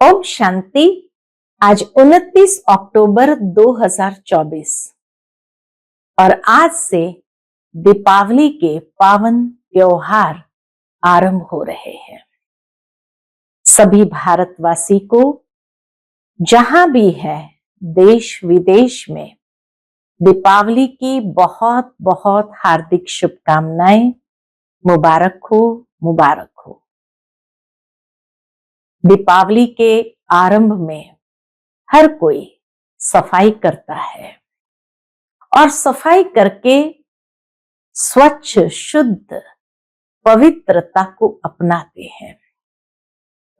ओम शांति। आज 29 अक्टूबर 2024 और आज से दीपावली के पावन त्योहार आरंभ हो रहे हैं। सभी भारतवासी को जहां भी है देश विदेश में दीपावली की बहुत बहुत हार्दिक शुभकामनाएं। मुबारक हो, मुबारक हो। दीपावली के आरंभ में हर कोई सफाई करता है और सफाई करके स्वच्छ शुद्ध पवित्रता को अपनाते हैं।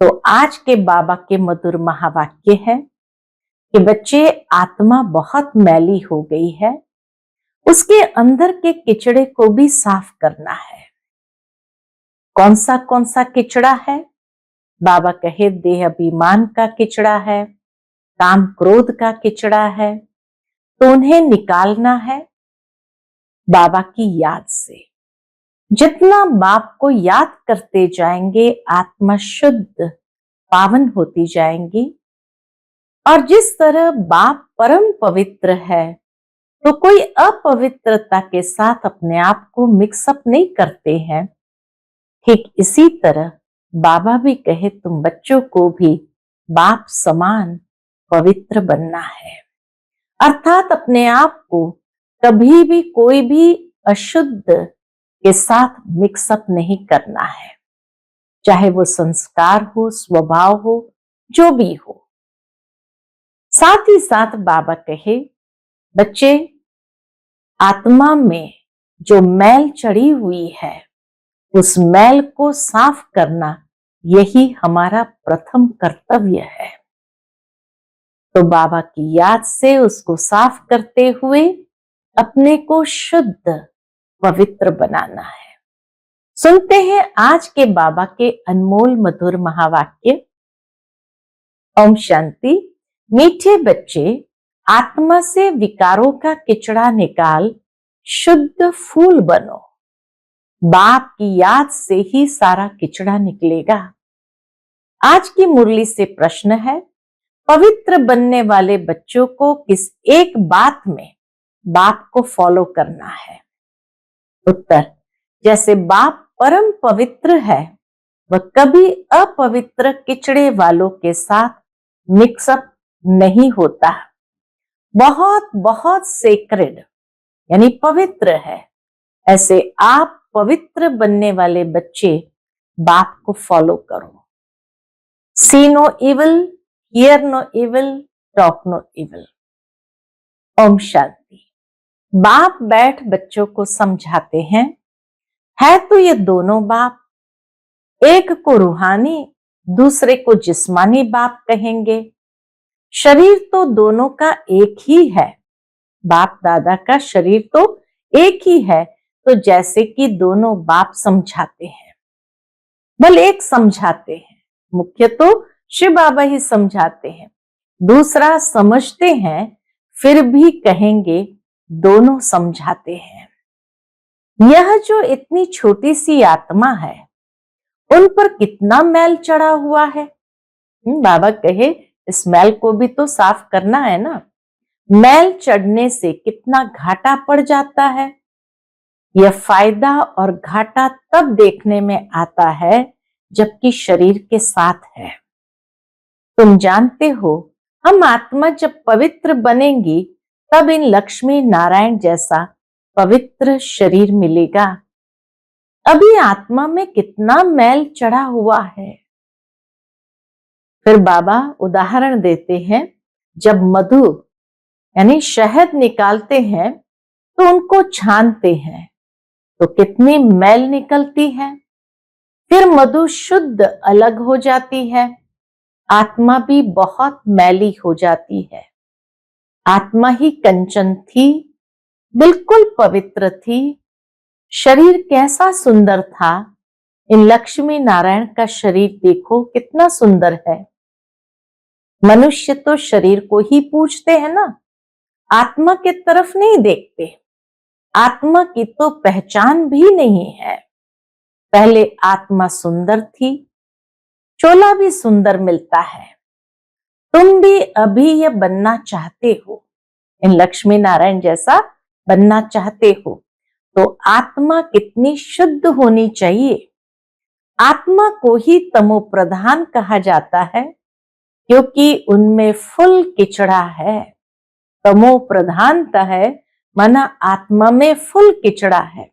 तो आज के बाबा के मधुर महावाक्य है कि बच्चे, आत्मा बहुत मैली हो गई है, उसके अंदर के किचड़े को भी साफ करना है। कौन सा किचड़ा है? बाबा कहे देह अभिमान का किचड़ा है, काम क्रोध का किचड़ा है, तो उन्हें निकालना है बाबा की याद से। जितना बाप को याद करते जाएंगे आत्मा शुद्ध पावन होती जाएंगी। और जिस तरह बाप परम पवित्र है तो कोई अपवित्रता के साथ अपने आप को मिक्सअप नहीं करते हैं। ठीक इसी तरह बाबा भी कहे तुम बच्चों को भी बाप समान पवित्र बनना है, अर्थात अपने आप को कभी भी कोई भी अशुद्ध के साथ मिक्सअप नहीं करना है, चाहे वो संस्कार हो, स्वभाव हो, जो भी हो। साथ ही साथ बाबा कहे बच्चे, आत्मा में जो मैल चढ़ी हुई है उस मैल को साफ करना यही हमारा प्रथम कर्तव्य है। तो बाबा की याद से उसको साफ करते हुए अपने को शुद्ध पवित्र बनाना है। सुनते हैं आज के बाबा के अनमोल मधुर महावाक्य। ओम शांति। मीठे बच्चे, आत्मा से विकारों का किचड़ा निकाल शुद्ध फूल बनो। बाप की याद से ही सारा किचड़ा निकलेगा। आज की मुरली से प्रश्न है, पवित्र बनने वाले बच्चों को किस एक बात में बाप को फॉलो करना है? उत्तर, जैसे बाप परम पवित्र है वह कभी अपवित्र किचड़े वालों के साथ मिक्सअप नहीं होता। बहुत बहुत सेक्रेड यानी पवित्र है। ऐसे आप पवित्र बनने वाले बच्चे बाप को फॉलो करो। See no evil, hear no evil, talk no evil. Om Shanti. बाप बैठ बच्चों को समझाते हैं, है तो ये दोनों बाप, एक को रूहानी दूसरे को जिस्मानी बाप कहेंगे। शरीर तो दोनों का एक ही है, बाप दादा का शरीर तो एक ही है। तो जैसे कि दोनों बाप समझाते हैं, बल एक समझाते हैं, मुख्य तो शिव बाबा ही समझाते हैं, दूसरा समझते हैं, फिर भी कहेंगे दोनों समझाते हैं। यह जो इतनी छोटी सी आत्मा है उन पर कितना मैल चढ़ा हुआ है। बाबा कहे इस मैल को भी तो साफ करना है ना। मैल चढ़ने से कितना घाटा पड़ जाता है। यह फायदा और घाटा तब देखने में आता है जबकि शरीर के साथ है। तुम जानते हो, हम आत्मा जब पवित्र बनेंगी तब इन लक्ष्मी नारायण जैसा पवित्र शरीर मिलेगा। अभी आत्मा में कितना मैल चढ़ा हुआ है। फिर बाबा उदाहरण देते हैं, जब मधु यानी शहद निकालते हैं तो उनको छानते हैं तो कितनी मैल निकलती है। फिर मधु शुद्ध अलग हो जाती है। आत्मा भी बहुत मैली हो जाती है। आत्मा ही कंचन थी, बिल्कुल पवित्र थी। शरीर कैसा सुंदर था। इन लक्ष्मी नारायण का शरीर देखो कितना सुंदर है। मनुष्य तो शरीर को ही पूजते हैं ना, आत्मा के तरफ नहीं देखते। आत्मा की तो पहचान भी नहीं है। पहले आत्मा सुंदर थी, चोला भी सुंदर मिलता है, तुम भी अभी ये बनना चाहते हो, इन लक्ष्मी नारायण जैसा बनना चाहते हो, तो आत्मा कितनी शुद्ध होनी चाहिए। आत्मा को ही तमो प्रधान कहा जाता है, क्योंकि उनमें फुल किचड़ा है। तमो प्रधानता है माना आत्मा में फुल किचड़ा है।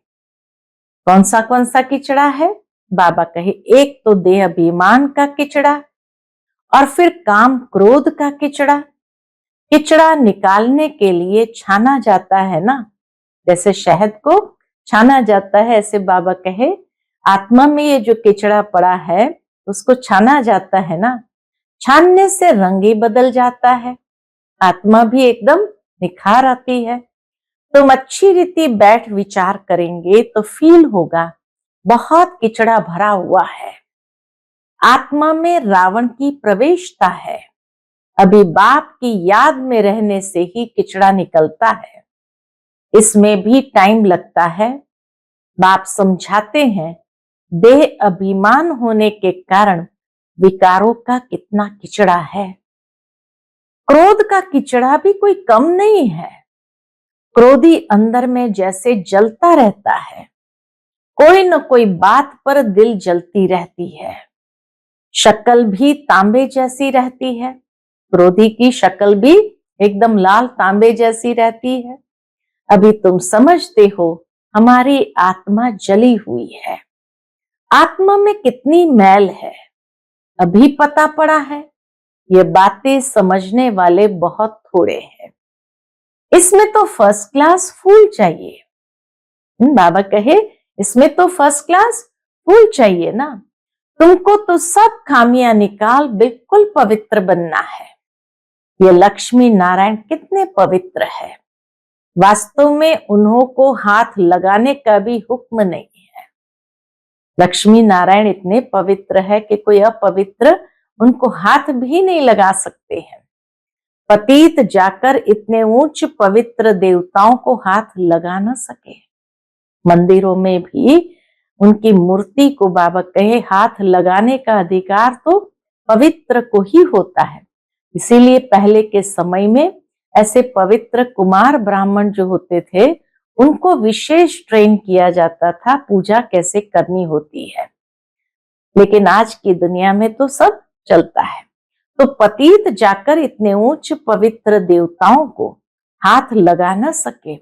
कौन सा किचड़ा है? बाबा कहे, एक तो देह अभिमान का किचड़ा, और फिर काम क्रोध का किचड़ा। किचड़ा निकालने के लिए छाना जाता है ना, जैसे शहद को छाना जाता है, ऐसे बाबा कहे आत्मा में ये जो किचड़ा पड़ा है उसको छाना जाता है ना। छानने से रंग ही बदल जाता है, आत्मा भी एकदम निखार आती है। तुम अच्छी रीति बैठ विचार करेंगे तो फील होगा बहुत किचड़ा भरा हुआ है। आत्मा में रावण की प्रवेशता है। अभी बाप की याद में रहने से ही किचड़ा निकलता है, इसमें भी टाइम लगता है। बाप समझाते हैं देह अभिमान होने के कारण विकारों का कितना किचड़ा है। क्रोध का किचड़ा भी कोई कम नहीं है। क्रोधी अंदर में जैसे जलता रहता है, कोई न कोई बात पर दिल जलती रहती है। शक्ल भी तांबे जैसी रहती है, क्रोधी की शक्ल भी एकदम लाल तांबे जैसी रहती है। अभी तुम समझते हो हमारी आत्मा जली हुई है, आत्मा में कितनी मैल है, अभी पता पड़ा है। ये बातें समझने वाले बहुत थोड़े हैं। इसमें तो फर्स्ट क्लास फूल चाहिए। बाबा कहे इसमें तो फर्स्ट क्लास फूल चाहिए ना। तुमको तो सब खामियां निकाल बिल्कुल पवित्र बनना है। ये लक्ष्मी नारायण कितने पवित्र है, वास्तव में उन्हों को हाथ लगाने का भी हुक्म नहीं है। लक्ष्मी नारायण इतने पवित्र है कि कोई अपवित्र उनको हाथ भी नहीं लगा सकते हैं। पतित जाकर इतने ऊंच पवित्र देवताओं को हाथ लगा न सके। मंदिरों में भी उनकी मूर्ति को बाबा कहे हाथ लगाने का अधिकार तो पवित्र को ही होता है। इसीलिए पहले के समय में ऐसे पवित्र कुमार ब्राह्मण जो होते थे उनको विशेष ट्रेन किया जाता था पूजा कैसे करनी होती है। लेकिन आज की दुनिया में तो सब चलता है। तो पतित जाकर इतने उच्च पवित्र देवताओं को हाथ लगा न सके,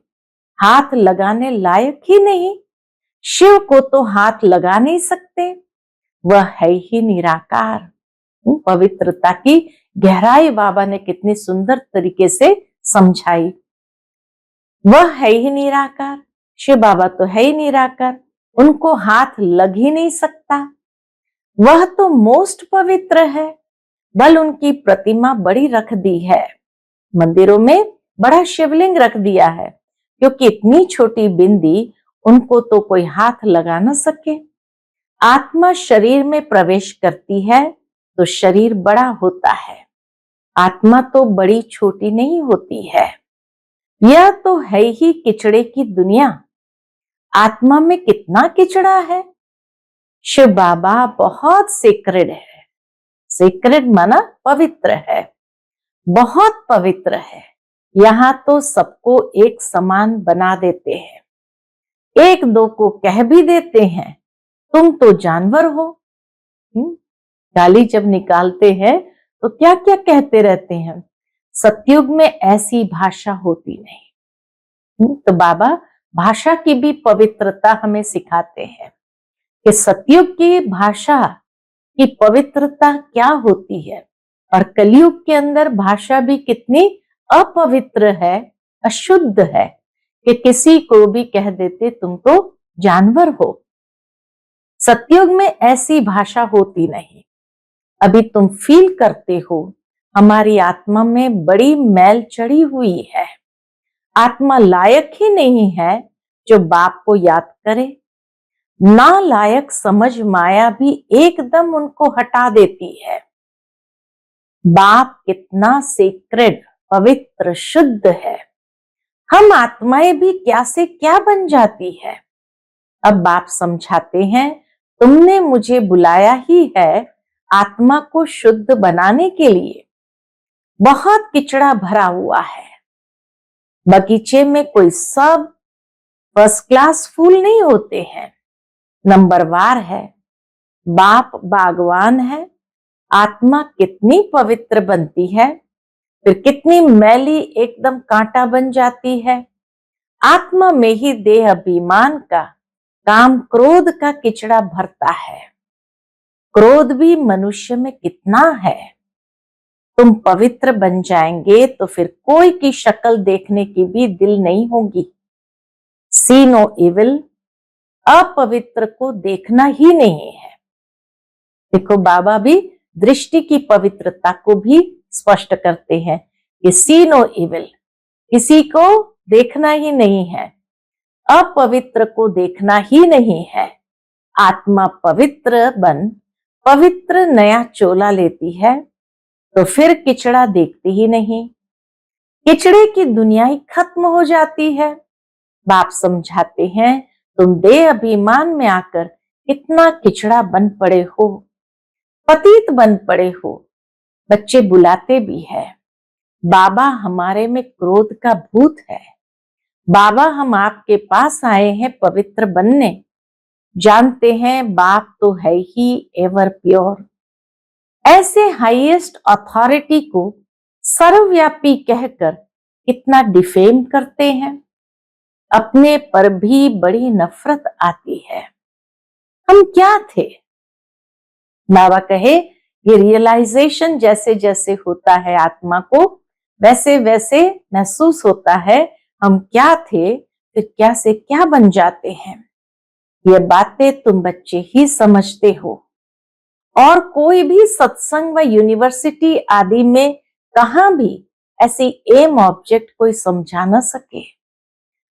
हाथ लगाने लायक ही नहीं। शिव को तो हाथ लगा नहीं सकते, वह है ही निराकार। पवित्रता की गहराई बाबा ने कितनी सुंदर तरीके से समझाई। वह है ही निराकार, शिव बाबा तो है ही निराकार, उनको हाथ लग ही नहीं सकता। वह तो मोस्ट पवित्र है, बल उनकी प्रतिमा बड़ी रख दी है, मंदिरों में बड़ा शिवलिंग रख दिया है, क्योंकि इतनी छोटी बिंदी उनको तो कोई हाथ लगा न सके। आत्मा शरीर में प्रवेश करती है तो शरीर बड़ा होता है, आत्मा तो बड़ी छोटी नहीं होती है। यह तो है ही किचड़े की दुनिया। आत्मा में कितना किचड़ा है। शिव बाबा बहुत सेक्रेड है, सेक्रेड माना पवित्र है, बहुत पवित्र है। यहाँ तो सबको एक समान बना देते हैं, एक दो को कह भी देते हैं तुम तो जानवर हो। गाली जब निकालते हैं तो क्या क्या कहते रहते हैं। सतयुग में ऐसी भाषा होती नहीं। तो बाबा भाषा की भी पवित्रता हमें सिखाते हैं कि सतयुग की भाषा की पवित्रता क्या होती है, और कलयुग के अंदर भाषा भी कितनी अपवित्र है, अशुद्ध है, कि किसी को भी कह देते तुम तो जानवर हो। सतयुग में ऐसी भाषा होती नहीं। अभी तुम फील करते हो हमारी आत्मा में बड़ी मैल चढ़ी हुई है, आत्मा लायक ही नहीं है जो बाप को याद करे। ना लायक समझ माया भी एकदम उनको हटा देती है। बाप कितना सेक्रेड, पवित्र, शुद्ध है, हम आत्माएं भी क्या से क्या बन जाती है। अब बाप समझाते हैं तुमने मुझे बुलाया ही है आत्मा को शुद्ध बनाने के लिए। बहुत किचड़ा भरा हुआ है। बगीचे में कोई सब फर्स्ट क्लास फूल नहीं होते हैं, नंबरवार है। बाप बागवान है। आत्मा कितनी पवित्र बनती है, फिर कितनी मैली एकदम कांटा बन जाती है। आत्मा में ही देह अभिमान का, काम क्रोध का किचड़ा भरता है। क्रोध भी मनुष्य में कितना है। तुम पवित्र बन जाएंगे तो फिर कोई की शक्ल देखने की भी दिल नहीं होगी। सी नो इविल, अपवित्र को देखना ही नहीं है। देखो, बाबा भी दृष्टि की पवित्रता को भी स्पष्ट करते हैं कि सी नो इविल, किसी को देखना ही नहीं है, अपवित्र को देखना ही नहीं है। आत्मा पवित्र बन पवित्र नया चोला लेती है तो फिर किचड़ा देखती ही नहीं। किचड़े की दुनिया ही खत्म हो जाती है। बाप समझाते हैं, तुम देह अभिमान में आकर कितना किचड़ा बन पड़े हो, पतित बन पड़े हो। बच्चे बुलाते भी है, बाबा हमारे में क्रोध का भूत है। बाबा हम आपके पास आए हैं पवित्र बनने। जानते हैं बाप तो है ही एवर प्योर। ऐसे हाईएस्ट अथॉरिटी को सर्वव्यापी कहकर कितना डिफेम करते हैं। अपने पर भी बड़ी नफरत आती है। हम क्या थे? बाबा कहे, ये रियलाइजेशन जैसे जैसे होता है आत्मा को, वैसे वैसे महसूस होता है हम क्या थे, फिर क्या से क्या बन जाते हैं। ये बातें तुम बच्चे ही समझते हो, और कोई भी सत्संग व यूनिवर्सिटी आदि में कहां भी ऐसी एम ऑब्जेक्ट कोई समझा न सके।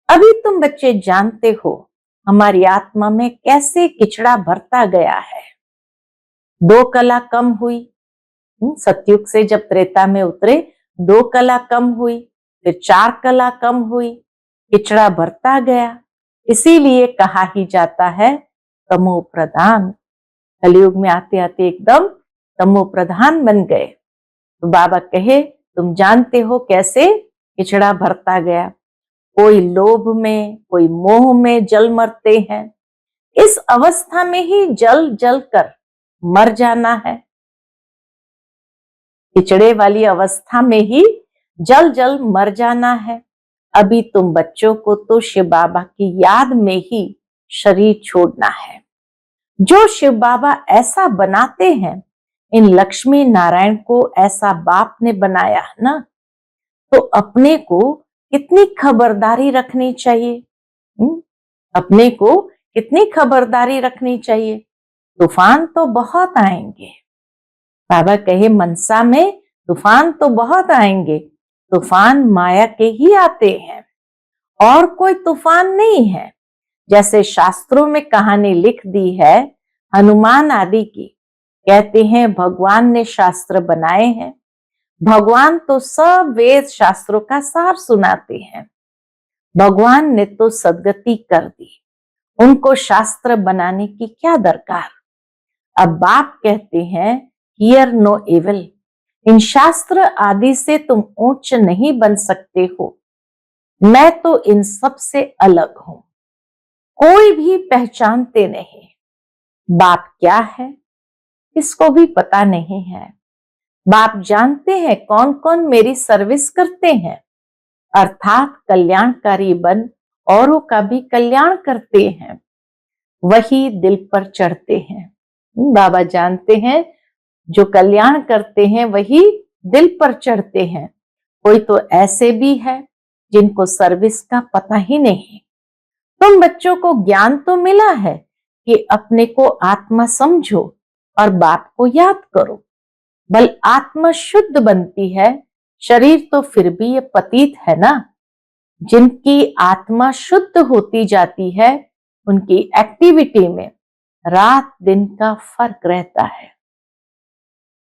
अभी तुम बच्चे जानते हो हमारी आत्मा में कैसे किचड़ा भरता गया है। 2 कला कम हुई, सतयुग से जब त्रेता में उतरे 2 कला कम हुई, फिर 4 कला कम हुई, किचड़ा भरता गया। इसीलिए कहा ही जाता है तमो प्रधान। कलयुग में आते आते एकदम तमो प्रधान बन गए। तो बाबा कहे, तुम जानते हो कैसे किचड़ा भरता गया। कोई लोभ में, कोई मोह में जल मरते हैं। इस अवस्था में ही जल जल कर मर जाना है। किचड़े वाली अवस्था में ही जल जल मर जाना है। अभी तुम बच्चों को तो शिव बाबा की याद में ही शरीर छोड़ना है। जो शिव बाबा ऐसा बनाते हैं, इन लक्ष्मी नारायण को ऐसा बाप ने बनाया है ना, तो अपने को कितनी खबरदारी रखनी चाहिए। अपने को कितनी खबरदारी रखनी चाहिए। तूफान तो बहुत आएंगे। बाबा कहे, मनसा में तूफान तो बहुत आएंगे। तूफान माया के ही आते हैं, और कोई तूफान नहीं है। जैसे शास्त्रों में कहानी लिख दी है हनुमान आदि की, कहते हैं भगवान ने शास्त्र बनाए हैं। भगवान तो सब वेद शास्त्रों का सार सुनाते हैं। भगवान ने तो सदगति कर दी, उनको शास्त्र बनाने की क्या दरकार। अब बाप कहते हैं, हियर नो इविल, इन शास्त्र आदि से तुम ऊंच नहीं बन सकते हो। मैं तो इन सब से अलग हूं, कोई भी पहचानते नहीं। बाप क्या है इसको भी पता नहीं है। बाप जानते हैं कौन कौन मेरी सर्विस करते हैं, अर्थात कल्याणकारी बन औरों का भी कल्याण करते हैं, वही दिल पर चढ़ते हैं। बाबा जानते हैं जो कल्याण करते हैं वही दिल पर चढ़ते हैं। कोई तो ऐसे भी है जिनको सर्विस का पता ही नहीं। तुम बच्चों को ज्ञान तो मिला है कि अपने को आत्मा समझो और बाप को याद करो। बल आत्मा शुद्ध बनती है, शरीर तो फिर भी ये पतित है ना। जिनकी आत्मा शुद्ध होती जाती है, उनकी एक्टिविटी में रात दिन का फर्क रहता है।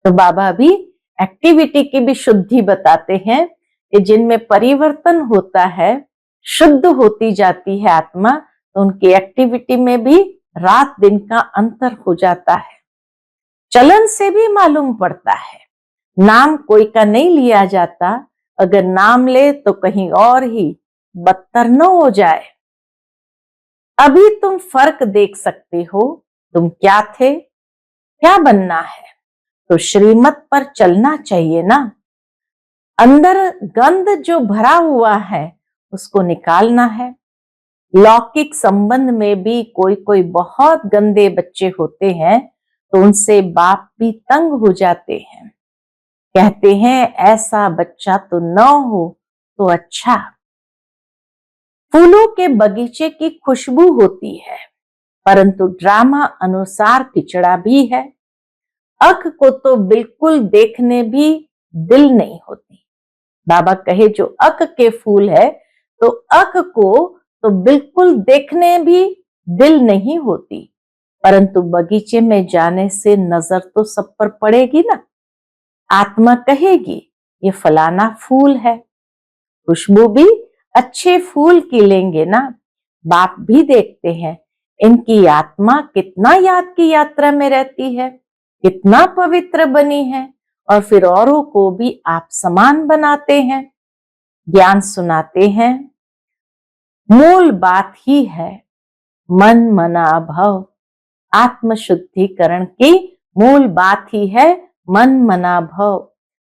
तो बाबा भी एक्टिविटी की भी शुद्धि बताते हैं कि जिनमें परिवर्तन होता है, शुद्ध होती जाती है आत्मा, तो उनकी एक्टिविटी में भी रात दिन का अंतर हो जाता है। चलन से भी मालूम पड़ता है। नाम कोई का नहीं लिया जाता, अगर नाम ले तो कहीं और ही बदतर न हो जाए। अभी तुम फर्क देख सकते हो, तुम क्या थे, क्या बनना है, तो श्रीमत पर चलना चाहिए ना। अंदर गंध जो भरा हुआ है उसको निकालना है। लौकिक संबंध में भी कोई कोई बहुत गंदे बच्चे होते हैं, तो उनसे बाप भी तंग हो जाते हैं। कहते हैं ऐसा बच्चा तो न हो तो अच्छा। फूलों के बगीचे की खुशबू होती है, परंतु ड्रामा अनुसार पिछड़ा भी है। अख को तो बिल्कुल देखने भी दिल नहीं होती। बाबा कहे जो अक के फूल है, तो अक को तो बिल्कुल देखने भी दिल नहीं होती, परंतु बगीचे में जाने से नजर तो सब पर पड़ेगी ना। आत्मा कहेगी ये फलाना फूल है, खुशबू भी अच्छे फूल की लेंगे ना। बाप भी देखते हैं इनकी आत्मा कितना याद की यात्रा में रहती है, कितना पवित्र बनी है, और फिर औरों को भी आप समान बनाते हैं, ज्ञान सुनाते हैं। मूल बात ही है मन मना भव। आत्म शुद्धिकरण की मूल बात ही है मन मना भव।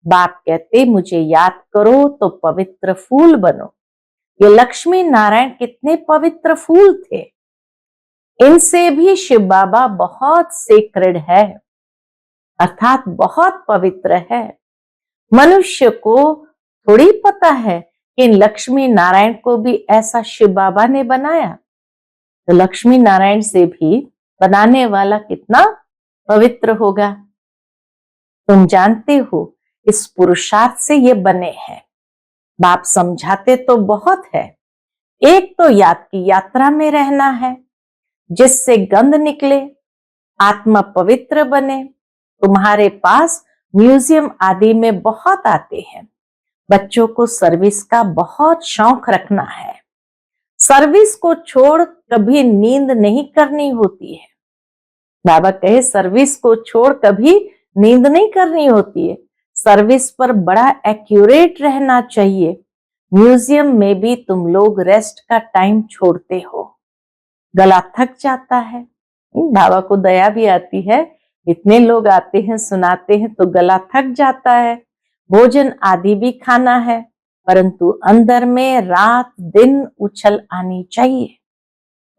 बाप कहते मुझे याद करो तो पवित्र फूल बनो। ये लक्ष्मी नारायण कितने पवित्र फूल थे, इनसे भी शिव बाबा बहुत सेक्रेड है, अर्थात बहुत पवित्र है। मनुष्य को थोड़ी पता है कि लक्ष्मी नारायण को भी ऐसा शिव बाबा ने बनाया, तो लक्ष्मी नारायण से भी बनाने वाला कितना पवित्र होगा। तुम जानते हो इस पुरुषार्थ से ये बने हैं। बाप समझाते तो बहुत है। एक तो याद की यात्रा में रहना है, जिससे गंध निकले, आत्मा पवित्र बने। तुम्हारे पास म्यूजियम आदि में बहुत आते हैं। बच्चों को सर्विस का बहुत शौक रखना है। सर्विस को छोड़ कभी नींद नहीं करनी होती है। बाबा कहे सर्विस को छोड़ कभी नींद नहीं करनी होती है। सर्विस पर बड़ा एक्यूरेट रहना चाहिए। म्यूजियम में भी तुम लोग रेस्ट का टाइम छोड़ते हो, गला थक जाता है। बाबा को दया भी आती है, इतने लोग आते हैं सुनाते हैं तो गला थक जाता है। भोजन आदि भी खाना है, परंतु अंदर में रात दिन उछल आनी चाहिए।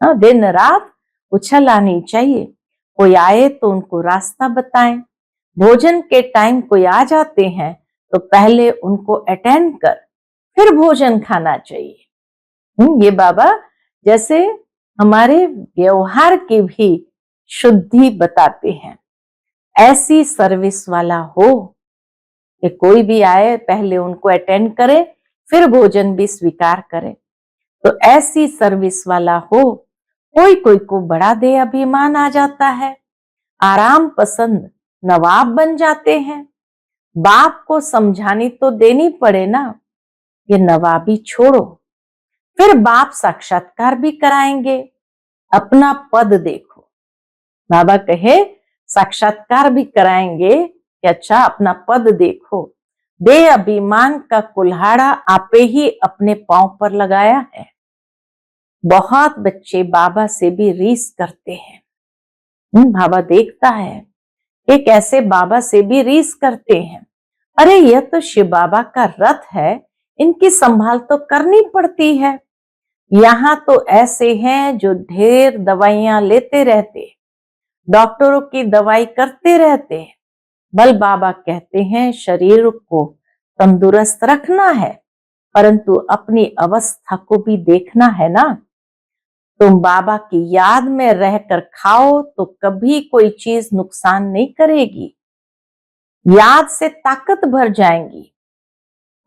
दिन रात उछल आनी चाहिए। कोई आए तो उनको रास्ता बताएं। भोजन के टाइम कोई आ जाते हैं तो पहले उनको अटेंड कर फिर भोजन खाना चाहिए। ये बाबा जैसे हमारे व्यवहार की भी शुद्धि बताते हैं। ऐसी सर्विस वाला हो कि कोई भी आए पहले उनको अटेंड करे फिर भोजन भी स्वीकार करे, तो ऐसी सर्विस वाला हो। कोई कोई को बड़ा दे अभिमान आ जाता है, आराम पसंद नवाब बन जाते हैं। बाप को समझानी तो देनी पड़े ना, ये नवाबी छोड़ो। फिर बाप साक्षात्कार भी कराएंगे। अपना पद देखो। बाबा कहे साक्षात्कार भी कराएंगे कि अच्छा अपना पद देखो। दे अभिमान का कुल्हाड़ा आपे ही अपने पांव पर लगाया है। बहुत बच्चे बाबा से भी रीस करते हैं। बाबा देखता है एक ऐसे बाबा से भी रीस करते हैं। अरे यह तो शिव बाबा का रथ है, इनकी संभाल तो करनी पड़ती है। यहाँ तो ऐसे हैं जो ढेर दवाइयां लेते रहते, डॉक्टरों की दवाई करते रहते हैं। बल बाबा कहते हैं शरीर को तंदुरुस्त रखना है, परंतु अपनी अवस्था को भी देखना है ना। तुम बाबा की याद में रहकर खाओ तो कभी कोई चीज नुकसान नहीं करेगी, याद से ताकत भर जाएंगी।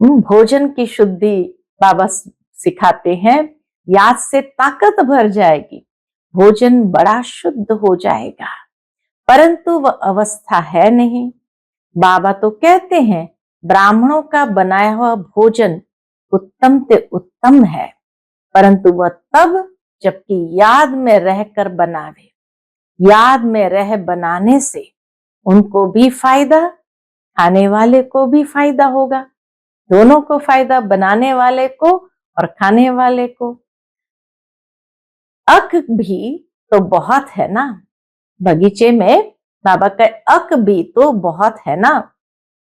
भोजन की शुद्धि बाबा सिखाते हैं, याद से ताकत भर जाएगी, भोजन बड़ा शुद्ध हो जाएगा, परंतु वह अवस्था है नहीं। बाबा तो कहते हैं ब्राह्मणों का बनाया हुआ भोजन उत्तम से उत्तम है, परंतु वह तब जबकि याद में रहकर बनावे। याद में रह बनाने से उनको भी फायदा, खाने वाले को भी फायदा होगा, दोनों को फायदा, बनाने वाले को और खाने वाले को। अक भी तो बहुत है ना, बगीचे में बाबा का अक भी तो बहुत है ना,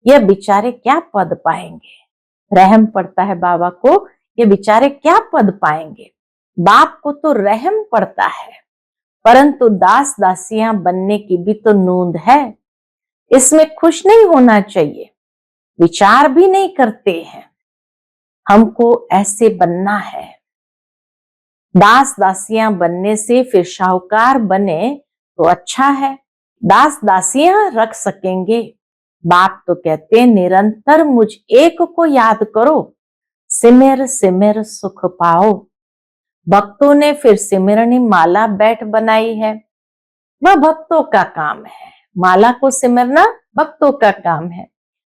ये बेचारे क्या पद पाएंगे। रहम पड़ता है बाबा को, ये बेचारे क्या पद पाएंगे। बाप को तो रहम पड़ता है, परंतु दास दासियां बनने की भी तो नूंद है, इसमें खुश नहीं होना चाहिए। विचार भी नहीं करते हैं, हमको ऐसे बनना है। दास दासियां बनने से फिर शाहूकार बने तो अच्छा है, दास दासियां रख सकेंगे। बाप तो कहते हैं निरंतर मुझ एक को याद करो, सिमर सिमर सुख पाओ। भक्तों ने फिर सिमरनी माला बैठ बनाई है, वह भक्तों का काम है, माला को सिमरना भक्तों का काम है।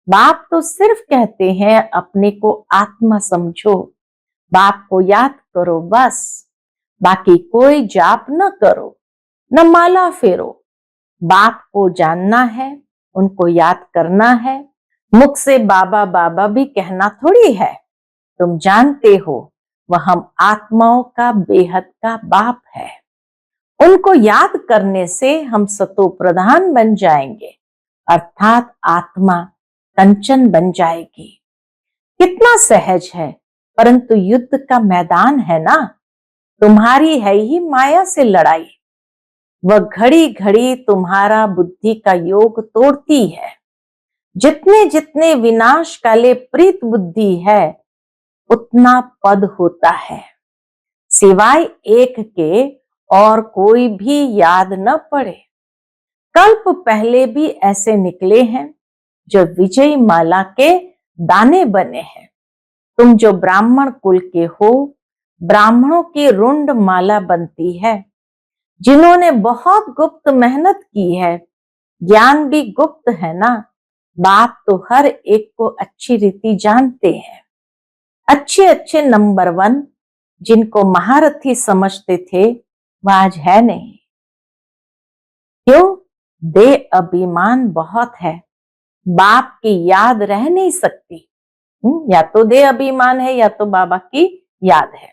बाप तो सिर्फ कहते हैं अपने को आत्मा समझो, बाप को याद करो बस, बाकी कोई जाप न करो न माला फेरो। बाप को जानना है, उनको याद करना है। मुख से बाबा बाबा भी कहना थोड़ी है, तुम जानते हो वह हम आत्माओं का बेहद का बाप है। उनको याद करने से हम सतो प्रधान बन जाएंगे, अर्थात आत्मा कंचन बन जाएगी। कितना सहज है, परंतु युद्ध का मैदान है ना, तुम्हारी है ही माया से लड़ाई। वह घड़ी घड़ी तुम्हारा बुद्धि का योग तोड़ती है। जितने जितने विनाश काले प्रीत बुद्धि है, उतना पद होता है। सिवाय एक के और कोई भी याद न पड़े। कल्प पहले भी ऐसे निकले हैं जो विजय माला के दाने बने हैं। तुम जो ब्राह्मण कुल के हो, ब्राह्मणों की रुंड माला बनती है। जिन्होंने बहुत गुप्त मेहनत की है, ज्ञान भी गुप्त है ना, बाप तो हर एक को अच्छी रीति जानते हैं। अच्छे अच्छे नंबर 1 जिनको महारथी समझते थे, वह आज है नहीं। क्यों? दे अभिमान बहुत है, बाप की याद रह नहीं सकती। या तो दे अभिमान है या तो बाबा की याद है।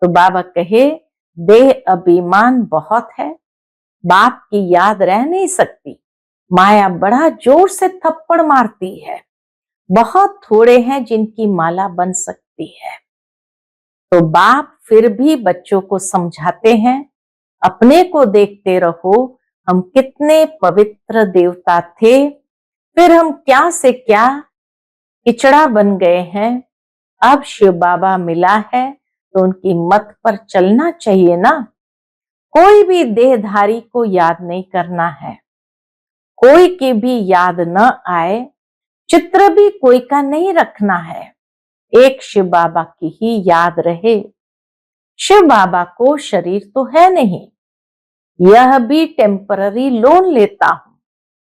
तो बाबा कहे देह अभिमान बहुत है, बाप की याद रह नहीं सकती। माया बड़ा जोर से थप्पड़ मारती है, बहुत थोड़े हैं जिनकी माला बन सकती है। तो बाप फिर भी बच्चों को समझाते हैं, अपने को देखते रहो, हम कितने पवित्र देवता थे, फिर हम क्या से क्या किचड़ा बन गए हैं। अब शिव बाबा मिला है तो उनकी मत पर चलना चाहिए ना। कोई भी देहधारी को याद नहीं करना है, कोई की भी याद न आए, चित्र भी कोई का नहीं रखना है, एक शिव बाबा की ही याद रहे। शिव बाबा को शरीर तो है नहीं, यह भी टेम्पररी लोन लेता हूं।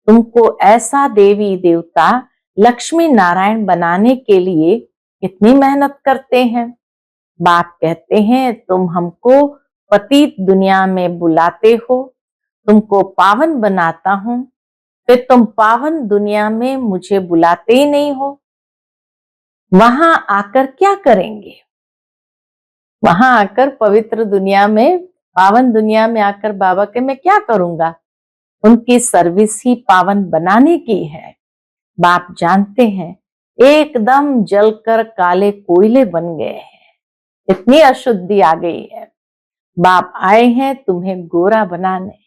तुमको ऐसा देवी देवता लक्ष्मी नारायण बनाने के लिए कितनी मेहनत करते हैं। बाप कहते हैं तुम हमको पतित दुनिया में बुलाते हो, तुमको पावन बनाता हूं, फिर तुम पावन दुनिया में मुझे बुलाते ही नहीं हो। वहां आकर क्या करेंगे? वहां आकर पवित्र दुनिया में, पावन दुनिया में आकर बाबा के मैं क्या करूंगा? उनकी सर्विस ही पावन बनाने की है। बाप जानते हैं एकदम जलकर काले कोयले बन गए हैं, इतनी अशुद्धि आ गई है। बाप आए हैं तुम्हें गोरा बनाने।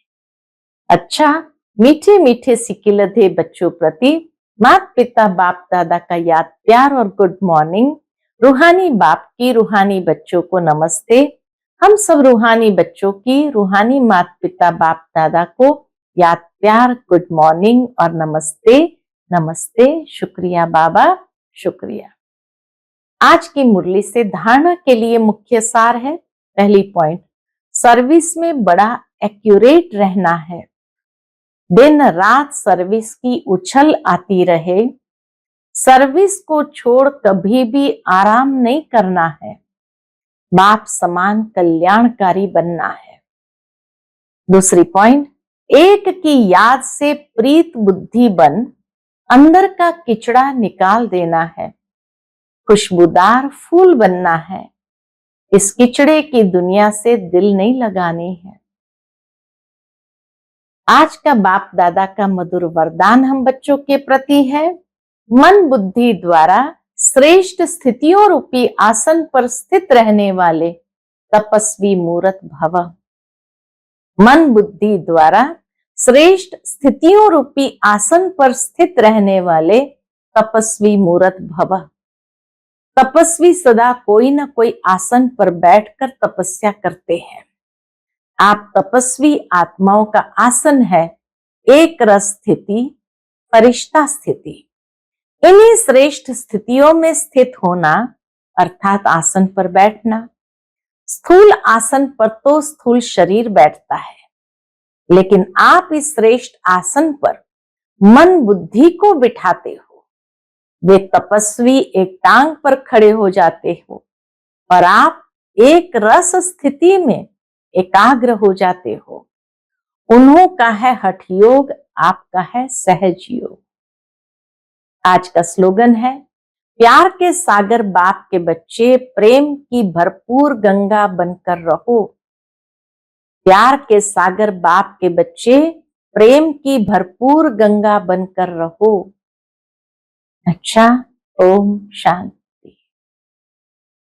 अच्छा, मीठे मीठे सिकिलधे बच्चों प्रति माता पिता बाप दादा का याद प्यार और गुड मॉर्निंग। रूहानी बाप की रूहानी बच्चों को नमस्ते। हम सब रूहानी बच्चों की रूहानी माता पिता बाप दादा को याद प्यार, गुड मॉर्निंग और नमस्ते। नमस्ते, शुक्रिया बाबा, शुक्रिया। आज की मुरली से धारणा के लिए मुख्य सार है। पहली पॉइंट, सर्विस में बड़ा एक्यूरेट रहना है। दिन रात सर्विस की उछल आती रहे, सर्विस को छोड़ कभी भी आराम नहीं करना है। बाप समान कल्याणकारी बनना है। दूसरी पॉइंट, एक की याद से प्रीत बुद्धि बन अंदर का किचड़ा निकाल देना है, खुशबूदार फूल बनना है। इस किचड़े की दुनिया से दिल नहीं लगानी है। आज का बाप दादा का मधुर वरदान हम बच्चों के प्रति है, मन बुद्धि द्वारा श्रेष्ठ स्थितियों रूपी आसन पर स्थित रहने वाले तपस्वी मूर्त भव। मन बुद्धि द्वारा श्रेष्ठ स्थितियों रूपी आसन पर स्थित रहने वाले तपस्वी मूर्त भव। तपस्वी सदा कोई ना कोई आसन पर बैठकर तपस्या करते हैं। आप तपस्वी आत्माओं का आसन है एक रस स्थिति, फरिश्ता स्थिति। इन्हीं श्रेष्ठ स्थितियों में स्थित होना अर्थात आसन पर बैठना। स्थूल आसन पर तो स्थूल शरीर बैठता है, लेकिन आप इस श्रेष्ठ आसन पर मन बुद्धि को बिठाते हो। वे तपस्वी एक टांग पर खड़े हो जाते हो और आप एक रस स्थिति में एकाग्र हो जाते हो। उन्हों का है हठ योग, आपका है सहज योग। आज का स्लोगन है, प्यार के सागर बाप के बच्चे, प्रेम की भरपूर गंगा बनकर रहो। प्यार के सागर बाप के बच्चे, प्रेम की भरपूर गंगा बनकर रहो। अच्छा, ओम शांति।